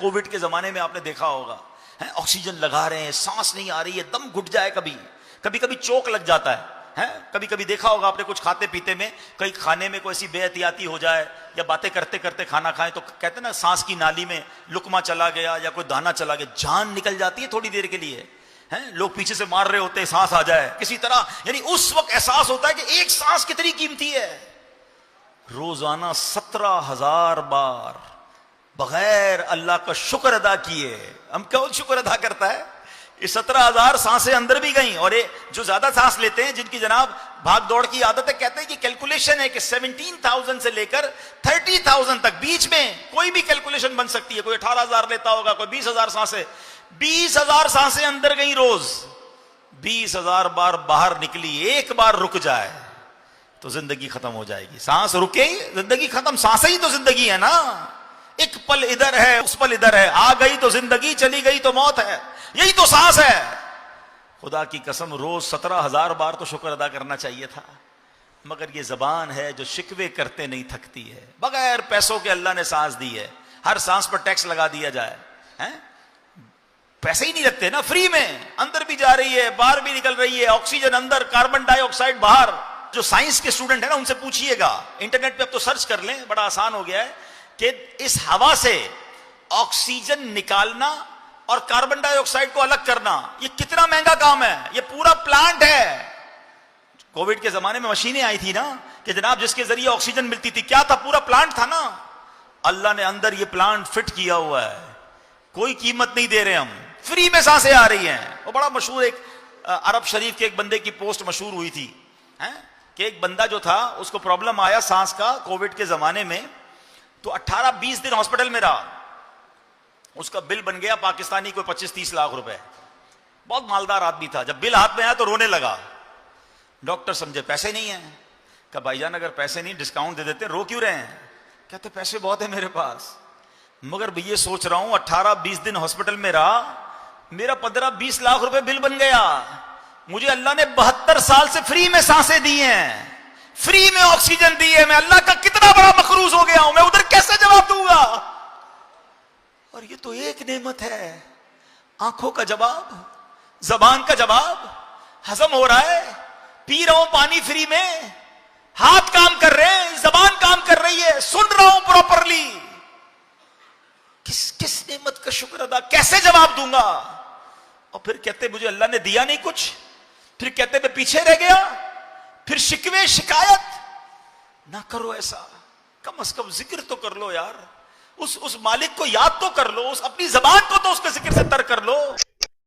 Covid کے زمانے میں آپ نے دیکھا ہوگا، آکسیجن لگا رہے ہیں، سانس نہیں آ رہی ہے، دم گھٹ جائے، کبھی کبھی چوک لگ جاتا ہے، کبھی کبھی دیکھا ہوگا آپ نے کچھ کھاتے پیتے میں، کئی کھانے میں کوئی ایسی بے احتیاطی ہو جائے یا باتیں کرتے کرتے کھانا کھائیں تو کہتے ہیں نا سانس کی نالی میں لقمہ چلا گیا یا کوئی دانا چلا گیا، جان نکل جاتی ہے تھوڑی دیر کے لیے، لوگ پیچھے سے مار رہے ہوتے ہیں، سانس آ جائے کسی طرح، یعنی اس وقت احساس ہوتا ہے کہ ایک سانس کتنی قیمتی ہے۔ روزانہ 17,000 بار بغیر اللہ کا شکر ادا کیے، ہم کون شکر ادا کرتا ہے؟ یہ 17,000 سانسیں اندر بھی گئیں، اور یہ جو زیادہ سانس لیتے ہیں جن کی جناب بھاگ دوڑ کی عادت ہے، کہتے ہیں کہ کیلکولیشن ہے کہ 17,000 سے لے کر 30,000 تک بیچ میں کوئی بھی کیلکولیشن بن سکتی ہے، کوئی 18,000 لیتا ہوگا، کوئی 20,000 سانسیں، 20,000 سانسیں اندر گئیں روز، 20,000 بار باہر نکلی، ایک بار رک جائے تو زندگی ختم ہو جائے گی۔ سانس رکے زندگی ختم، سانسیں ہی تو زندگی ہے نا، ایک پل ادھر ہے اس پل ادھر ہے، آ گئی تو زندگی، چلی گئی تو موت ہے، یہی تو سانس ہے۔ خدا کی قسم روز 17,000 بار تو شکر ادا کرنا چاہیے تھا، مگر یہ زبان ہے جو شکوے کرتے نہیں تھکتی ہے، بغیر پیسوں کے اللہ نے سانس دی ہے، ہر سانس پر ٹیکس لگا دیا جائے، پیسے ہی نہیں لگتے نا، فری میں، اندر بھی جا رہی ہے باہر بھی نکل رہی ہے، آکسیجن اندر، کاربن ڈائی آکسائڈ باہر۔ جو سائنس کے اسٹوڈنٹ ہیں نا ان سے پوچھئے گا، انٹرنیٹ پہ اب تو سرچ کر لیں، بڑا آسان ہو گیا ہے، کہ اس ہوا سے آکسیجن نکالنا اور کاربن ڈائی آکسائڈ کو الگ کرنا یہ کتنا مہنگا کام ہے، یہ پورا پلانٹ ہے۔ کووڈ کے زمانے میں مشینیں آئی تھی نا کہ جناب جس کے ذریعے آکسیجن ملتی تھی، کیا تھا؟ پورا پلانٹ تھا نا، اللہ نے اندر یہ پلانٹ فٹ کیا ہوا ہے، کوئی قیمت نہیں دے رہے ہم، فری میں سانسیں آ رہی ہیں۔ وہ بڑا مشہور ایک عرب شریف کے ایک بندے کی پوسٹ مشہور ہوئی تھی کہ ایک بندہ جو تھا اس کو پرابلم آیا سانس کا کووڈ کے زمانے میں، تو 18-20 دن ہاسپٹل میں رہا، اس کا بل بن گیا پاکستانی کوئی 25-30 لاکھ روپے، بہت مالدار آدمی تھا۔ جب بل ہاتھ میں آیا تو رونے لگا، ڈاکٹر سمجھے پیسے نہیں ہیں، کہا بھائی جان اگر پیسے نہیں ڈسکاؤنٹ دے دیتے، رو کیوں رہے ہیں؟ کہتے پیسے بہت ہیں میرے پاس، مگر بھی یہ سوچ رہا ہوں 18-20 دن ہاسپٹل میں رہا، میرا 15-20 لاکھ روپے بل بن گیا، مجھے اللہ نے 72 سال سے فری میں سانسیں دی ہیں، فری میں آکسیجن دی ہے، میں اللہ کا کتنا بڑا مقروض ہو گیا ہوں، میں ادھر کیسے جواب دوں گا؟ اور یہ تو ایک نعمت ہے، آنکھوں کا جواب، زبان کا جواب، ہضم ہو رہا ہے، پی رہا ہوں پانی فری میں، ہاتھ کام کر رہے ہیں، زبان کام کر رہی ہے، سن رہا ہوں پراپرلی، کس نعمت کا شکر ادا، کیسے جواب دوں گا؟ اور پھر کہتے مجھے اللہ نے دیا نہیں کچھ، پھر کہتے میں پیچھے رہ گیا، پھر شکوے شکایت نہ کرو ایسا، کم از کم ذکر تو کر لو یار، اس مالک کو یاد تو کر لو، اس اپنی زبان کو تو اس کے ذکر سے تر کر لو۔